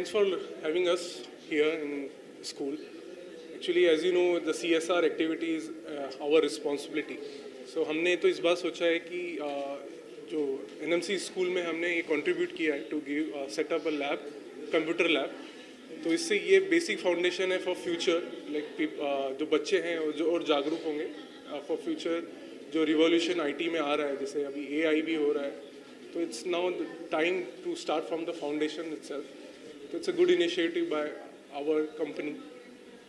thanks for having us here in school. Actually, as you know, the CSR activity is our responsibility. So हमने तो इस बात सोचा है कि जो NMC स्कूल में हमने ये contribute किया है to give set up a lab, computer lab. तो इससे ये basic foundation है for future, like जो बच्चे हैं जो और जागरूक होंगे for future जो revolution IT में आ रहा है, जैसे अभी AI भी हो रहा है, तो it's now the time to start from the foundation itself. So it's a good initiative by our company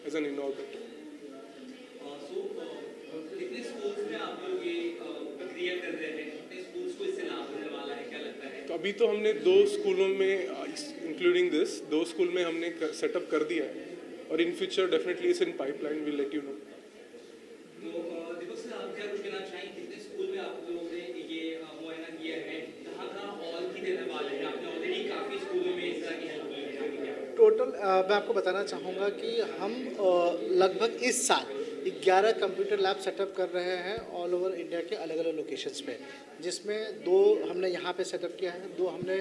as an innovator. कितने स्कूल्स में आप लोग ये प्रक्रिया कर रहे हैं? कितने स्कूल्स को इससे लाभ होने वाला है, क्या लगता है? तो अभी तो हमने 2 स्कूलों में इंक्लूडिंग दिस 2 स्कूल में हमने सेटअप कर दिया है और in future definitely it's in pipeline, will let you know. तो दीपक सर, आप क्या कुछ कहना चाहेंगे? कितने स्कूल में आप लोगों ने ये मुआयना किया है? कहाँ और की देने वाले हैं? आपने ऑलरेडी काफ़ी स्कूलों में इस तरह की हेल्प की है. टोटल मैं आपको बताना चाहूँगा कि हम लगभग इस साल 11 कंप्यूटर लैब सेटअप कर रहे हैं ऑल ओवर इंडिया के अलग अलग लोकेशंस पे, जिसमें 2 हमने यहाँ पे सेटअप किया है, 2 हमने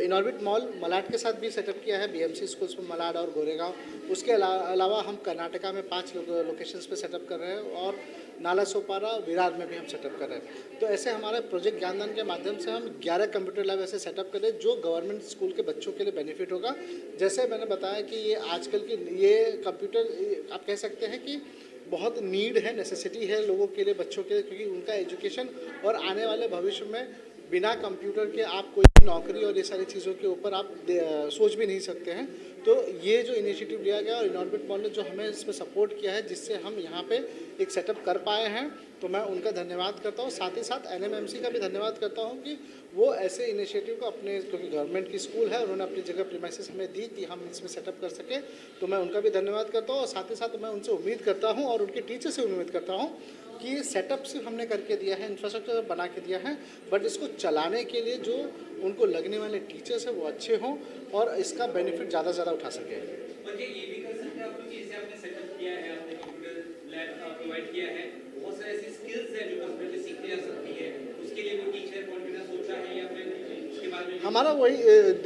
इनऑर्बिट मॉल मलाड के साथ भी सेटअप किया है, BMC स्कूल्स में मलाड और गोरेगांव. उसके अलावा हम कर्नाटका में 5 लोकेशंस पे सेटअप कर रहे हैं और नाला सोपारा विरार में भी हम सेटअप कर रहे हैं. तो ऐसे हमारे प्रोजेक्ट ज्ञानदान के माध्यम से हम 11 कंप्यूटर लैब ऐसे सेटअप कर रहे हैं जो गवर्नमेंट स्कूल के बच्चों के लिए बेनिफिट होगा. जैसे मैंने बताया कि ये आजकल की ये कंप्यूटर आप कह सकते हैं कि बहुत नीड है, नेसेसिटी है लोगों के लिए, बच्चों के लिए, क्योंकि उनका एजुकेशन और आने वाले भविष्य में बिना कंप्यूटर के आप कोई नौकरी और ये सारी चीज़ों के ऊपर आप सोच भी नहीं सकते हैं. तो ये जो इनिशिएटिव लिया गया और इनऑर्बिट मॉल ने जो हमें इसमें सपोर्ट किया है जिससे हम यहाँ पे एक सेटअप कर पाए हैं, तो मैं उनका धन्यवाद करता हूँ. साथ ही साथ NMMC का भी धन्यवाद करता हूँ कि वो ऐसे इनिशिएटिव को अपने, क्योंकि गवर्नमेंट की स्कूल है, उन्होंने अपनी जगह प्रीमाइसेस हमें दी कि हम इसमें सेटअप कर सकें, तो मैं उनका भी धन्यवाद करता हूँ. और साथ ही साथ मैं उनसे उम्मीद करता हूँ और उनके टीचर से उम्मीद करता हूँ कि ये सेटअप सिर्फ हमने करके दिया है, इंफ्रास्ट्रक्चर बना के दिया है, बट इसको चलाने के लिए जो उनको लगने वाले टीचर्स हैं वो अच्छे हों और इसका बेनिफिट ज़्यादा से ज़्यादा उठा सकें. और ये भी कर सकते हैं आप लोग, जैसे आपने सेटअप किया है, आपने कंप्यूटर लैब प्रोवाइड किया है, बहुत सारे ऐसी स्किल्स हैं जो कंप्यूटर से सीखी जा सकती है, उसके लिए कोई टीचर कॉन्फिडेंस सोचा है या फिर उसके बारे में? हमारा वही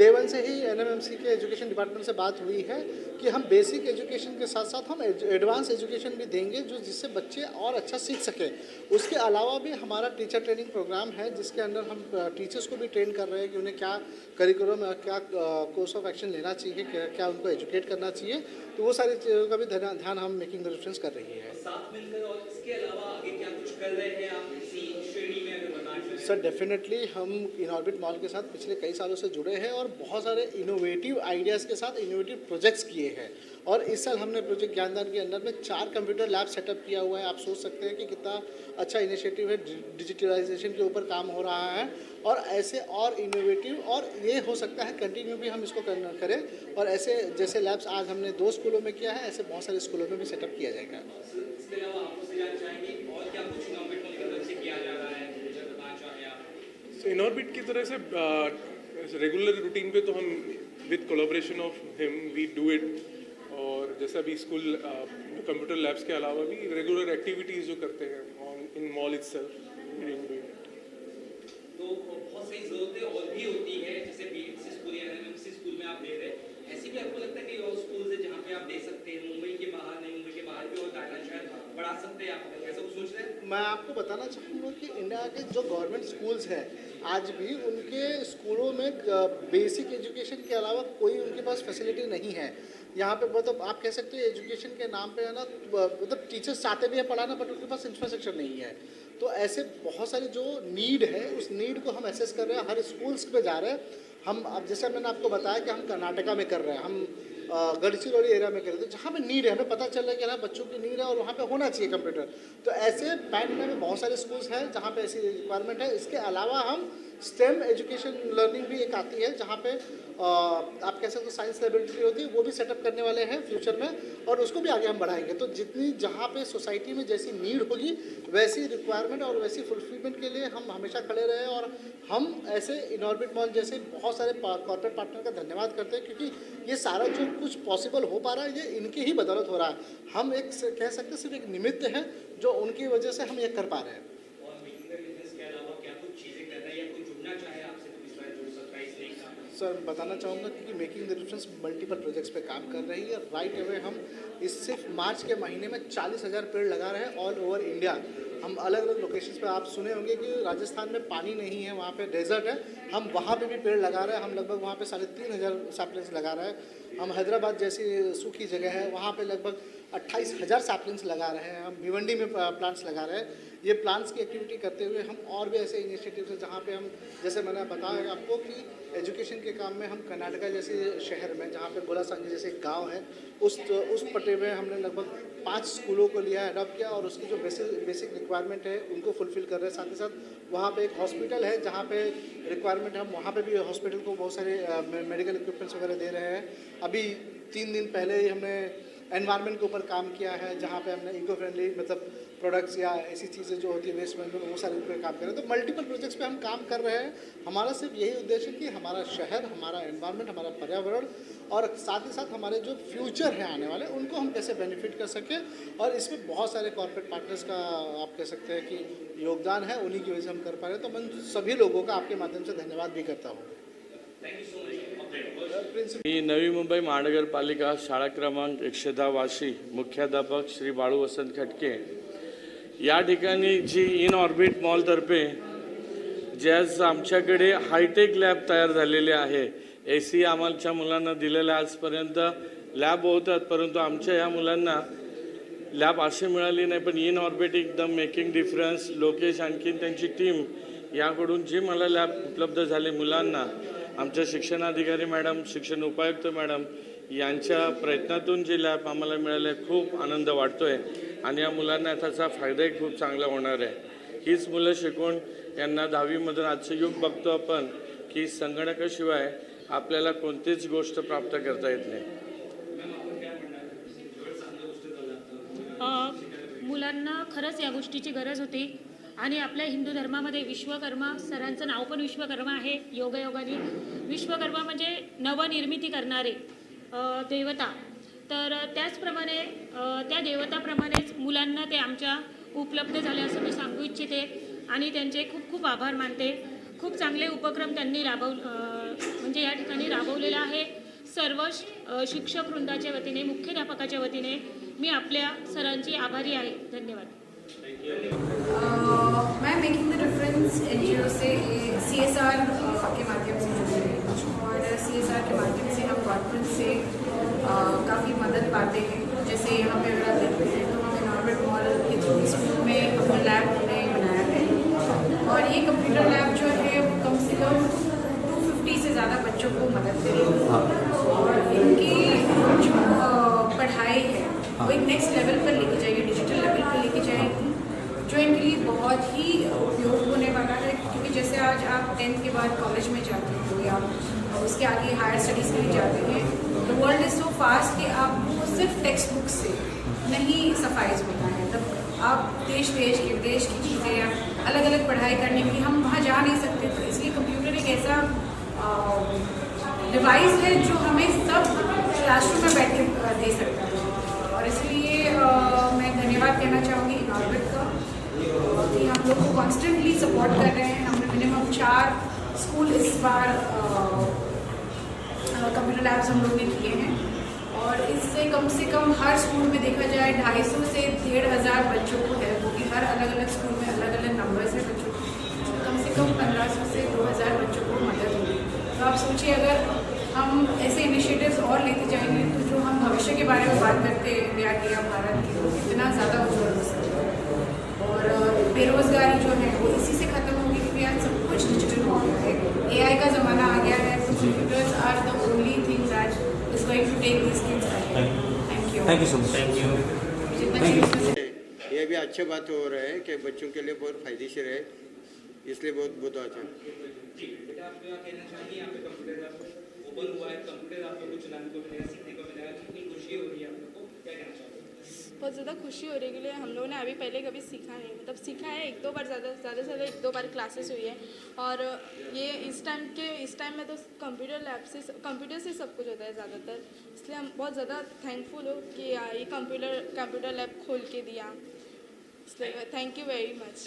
डे 1 से ही NMMC के एजुकेशन डिपार्टमेंट से बात हुई है कि हम बेसिक एजुकेशन के साथ साथ हम एडवांस एजुकेशन भी देंगे जो जिससे बच्चे और अच्छा सीख सकें. उसके अलावा भी हमारा टीचर ट्रेनिंग प्रोग्राम है जिसके अंदर हम टीचर्स को भी ट्रेन कर रहे हैं कि उन्हें क्या करिकुलम, क्या कोर्स ऑफ एक्शन लेना चाहिए, क्या उनको एजुकेट करना चाहिए. तो वो सारी चीज़ों का भी ध्यान हम मेकिंग द डिफरेंस कर रही है. साथ मिलकर और इसके अलावा आगे क्या कुछ कर रहे हैं आप इसी श्रेणी में, अगर बताना चाहें? सर डेफिनेटली हम इनऑर्बिट मॉल के साथ पिछले कई सालों से जुड़े हैं और बहुत सारे इनोवेटिव आइडियाज़ के साथ इनोवेटिव प्रोजेक्ट्स किए हैं. और इस साल हमने प्रोजेक्ट ज्ञानदान के अंदर में 4 कंप्यूटर लैब सेटअप किया हुआ है. आप सोच सकते हैं कि कितना अच्छा इनिशिएटिव है. डिजिटलाइजेशन के ऊपर काम हो रहा है और ऐसे और इनोवेटिव, और ये हो सकता है कंटिन्यू भी हम इसको करें. और ऐसे जैसे लैब्स आज हमने 2 स्कूलों में किया है, ऐसे बहुत सारे स्कूलों में भी सेटअप किया जाएगा. इसके अलावा आपसे जानना चाहेंगे और क्या कुछ इनॉर्बिट मॉल की तरफ से किया जा रहा है, मुझे बताना चाहें आप? So इनऑर्बिट की तरह से रेगुलर रूटीन पे तो हम with collaboration of him we do it. और जैसे अभी स्कूल कंप्यूटर लैब्स के अलावा भी रेगुलर एक्टिविटीज़ जो करते हैं इन मॉल इटसेल्फ. तो बहुत सारी ज़रूरतें और भी होती है, जैसे BMC स्कूल या NMMC स्कूल में आप दे रहे हैं, ऐसी भी आपको लगता है कि और स्कूल्स है जहाँ पे आप दे सकते हैं, मुंबई के बाहर नहीं, मुंबई के बाहर भी और दायरा शायद बढ़ा सकते हैं, आप ऐसा कुछ सोच रहे हैं? मैं आपको बताना चाहूँगा कि इंडिया के जो गवर्नमेंट स्कूल्स हैं आज भी उनके स्कूलों में बेसिक एजुकेशन के अलावा कोई उनके पास फैसिलिटी नहीं है. यहाँ पे मतलब आप कह सकते हो एजुकेशन के नाम पे है ना, मतलब टीचर्स चाहते भी है पढ़ाना बट उनके पास इंफ्रास्ट्रक्चर नहीं है. तो ऐसे बहुत सारी जो नीड है उस नीड को हम एसेस कर रहे हैं, हर स्कूल्स पे जा रहे हैं हम. अब जैसे मैंने आपको बताया कि हम कर्नाटका में कर रहे हैं, हम गढ़चिरौली एरिया में कर रहे थे जहाँ पे नीड है, हमें पता चल रहा है कि ना बच्चों की नीड है और वहाँ पे होना चाहिए कंप्यूटर. तो ऐसे पैन इंडिया में बहुत सारे स्कूल्स हैं जहाँ पे ऐसी रिक्वायरमेंट है. इसके अलावा हम स्टेम एजुकेशन लर्निंग भी एक आती है जहाँ पे आप कह सकते हो साइंस लेबोरेटरी होती है, वो भी सेटअप करने वाले हैं फ्यूचर में और उसको भी आगे हम बढ़ाएंगे. तो जितनी जहाँ पे सोसाइटी में जैसी नीड होगी वैसी रिक्वायरमेंट और वैसी फुलफिलमेंट के लिए हम हमेशा खड़े रहे. और हम ऐसे इनऑर्बिट मॉल जैसे बहुत सारे कॉर्पोरेट पार्टनर का धन्यवाद करते हैं क्योंकि ये सारा जो कुछ पॉसिबल हो पा रहा है ये इनकी ही बदौलत हो रहा है. हम एक कह सकते हैं सिर्फ एक निमित्त है जो उनकी वजह से हम ये कर पा रहे हैं. सर बताना चाहूँगा कि making the difference multiple projects पे काम कर रही है। राइट अवे हम इस सिर्फ मार्च के महीने में 40,000 पेड़ लगा रहे हैं ऑल ओवर इंडिया। हम अलग अलग लोकेशंस पे, आप सुने होंगे कि राजस्थान में पानी नहीं है, वहाँ पे डेजर्ट है, हम वहाँ पे भी पेड़ लगा रहे हैं। हम लगभग वहाँ पे 3,500 सैपलिंग्स लगा रहे हैं। हम हैदराबाद जैसी सूखी जगह है वहाँ पे लगभग 28,000 सैपलिंग्स लगा रहे हैं। हम भिवंडी में प्लांट्स लगा रहे हैं। ये प्लांट्स की एक्टिविटी करते हुए हम और भी ऐसे इनिशिएटिव्स हैं जहाँ पे हम, जैसे मैंने बताया आपको कि एजुकेशन के काम में हम कर्नाटका जैसे शहर में, जहाँ पे गोलासंगी जैसे एक गाँव है, उस पट्टे में हमने लगभग 5 स्कूलों को लिया, अडॉप्ट किया और उसकी जो बेसिक रिक्वायरमेंट है उनको फुलफिल कर रहे हैं। साथ ही साथ वहाँ पे एक हॉस्पिटल है जहाँ पे रिक्वायरमेंट, हम वहाँ पे भी हॉस्पिटल को बहुत सारे मेडिकल इक्विपमेंट्स वगैरह दे रहे हैं। अभी 3 दिन पहले ही हमने एनवायरनमेंट के ऊपर काम किया है जहाँ पे हमने इको फ्रेंडली मतलब प्रोडक्ट्स या ऐसी चीज़ें जो होती है वेस्ट मैनेजमेंट, वो सारे पे काम कर रहे हैं। तो मल्टीपल प्रोजेक्ट्स पे हम काम कर रहे हैं। हमारा सिर्फ यही उद्देश्य है कि हमारा शहर, हमारा एनवायरनमेंट, हमारा पर्यावरण और साथ ही साथ हमारे जो फ्यूचर है आने वाले, उनको हम कैसे बेनिफिट कर सकें। और इसमें बहुत सारे कॉर्पोरेट पार्टनर्स का आप कह सकते हैं कि योगदान है, उन्हीं की वजह से हम कर पा रहे हैं। तो मैं सभी लोगों का आपके माध्यम से धन्यवाद भी करता हूँ। मी नवी मुंबई महानगरपालिका शाळा क्रमांक 110 वाशी मुख्याध्यापक श्री बाळू वसंत खटके या ठिकाणी जी इन ऑर्बिट मॉलतर्फे जे आज आमच्याकडे हायटेक लॅब तयार झालेले आहे, AC आम्हाला मुलांना दिलेल्या आजपर्यंत लॅब होतात, परंतु आमच्या या मुलांना लॅब असे मिळाली नाही। पण इन ऑर्बिट एकदम मेकिंग डिफरन्स लोकेश आणखीन त्यांची टीम याकडून जे मला लॅब उपलब्ध झाले मुलांना, आमच्या शिक्षणाधिकारी मॅडम, शिक्षण उपायुक्त मॅडम यांच्या प्रयत्नातून जे लॅब आम्हाला मिळाले, खूप आनंद वाटतोय आणि या मुलांना त्याचा फायदाही खूप चांगला होणार आहे। हीच मुलं शिकून यांना 10वीमधून आजचं युग बघतो आपण की संगणकाशिवाय आपल्याला कोणतीच गोष्ट प्राप्त करता येत नाही। मुलांना खरंच या गोष्टीची गरज होती आणि आपल्या हिंदू धर्मामध्ये विश्वकर्मा, सरांचं नाव पण विश्वकर्मा आहे योगायोगाने। विश्वकर्मा म्हणजे नवनिर्मिती करणारे देवता। तर त्याचप्रमाणे त्या देवताप्रमाणेच मुलांना ते आमच्या उपलब्ध झाले असं मी सांगू इच्छिते आणि त्यांचे खूप खूप आभार मानते। खूप चांगले उपक्रम त्यांनी म्हणजे या ठिकाणी राबवलेला आहे। सर्व शिक्षक वृंदाच्या वतीने, मुख्याध्यापकाच्या वतीने मी आपल्या सरांची आभारी आहे। धन्यवाद। मैं मेकिंग द डिफरेंस NGO से CSR के माध्यम से जुड़ी हूँ और CSR के माध्यम से हम गवर्नमेंट से काफ़ी मदद पाते हैं। जैसे यहाँ पे अगर आप देखते हैं तो हम इनॉर्बिट मॉल के थ्रू स्कूल में अपना लैब हमने बनाया है और ये कंप्यूटर लैब जो है वो कम से कम 250 से ज़्यादा बच्चों को मदद करेगी और इनकी जो पढ़ाई है वो एक नेक्स्ट लेवल पर लेके जाएगी, डिजिटल लेवल पर लेके जाएगी, जो इनके लिए बहुत ही उपयोग होने वाला है। क्योंकि जैसे आज आप 10th के बाद कॉलेज में जाते हो या उसके आगे हायर स्टडीज़ के लिए जाते हैं, the world is so fast कि आपको सिर्फ टेक्स्ट बुक से नहीं सफाइज होता है। तब आप देश के विदेश की चीज़ें या अलग अलग पढ़ाई करने के लिए हम वहाँ जा नहीं सकते। तो इसलिए कंप्यूटर एक ऐसा डिवाइस है जो हमें सब क्लासरूम में बैठ के दे सकता है और इसलिए मैं धन्यवाद कहना चाहूँगी इनॉर्बिट का कि हम लोग को कॉन्स्टेंटली सपोर्ट कर रहे हैं। हमने मिनिमम 4 स्कूल इस बार कंप्यूटर लैब्स हम लोग ने किए हैं और इससे कम से कम हर स्कूल में देखा जाए 250 से 1,500 बच्चों को है, वो कि हर अलग अलग स्कूल में अलग अलग नंबर्स है बच्चों को, कम से कम 1500 से 2,000 बच्चों को मदद होगी। तो आप सोचिए अगर हम ऐसे इनिशिएटिव्स और लेते जाएंगे तो जो हम भविष्य के बारे में बात करते हैं इंडिया के या भारत की, वो कितना ज़्यादा उज्जवल हो सकता है। और बेरोज़गारी जो है वो इसी से ख़त्म होगी क्योंकि आज सब कुछ डिजिटल हो गया है, AI का ज़माना आ गया है। तो computers are the only thing that is going to take this kids ahead. Thank you so much. ये भी अच्छी बात हो रहा है कि बच्चों के लिए बहुत फायदेशीर है, इसलिए बहुत अच्छा। जी बेटा, आप क्या कहना चाहेंगे? यहाँ पे कंप्यूटर लैब ओपन हुआ है, कंप्यूटर आप लोग को चलाने को मिलेगा, सीखने को मिलेगा, कितनी खुशी हो रही है आप लोग को, क्या कहना चाहोगे? बहुत ज़्यादा खुशी हो रही है कि हम लोगों ने अभी पहले कभी सीखा नहीं, मतलब सीखा है 1-2 बार, ज़्यादा से ज़्यादा 1-2 बार क्लासेस हुई है। और ये इस टाइम में तो कंप्यूटर से सब कुछ होता है ज़्यादातर, इसलिए हम बहुत ज़्यादा थैंकफुल हो कि ये कंप्यूटर लैब खोल के दिया, इसलिए थैंक यू वेरी मच।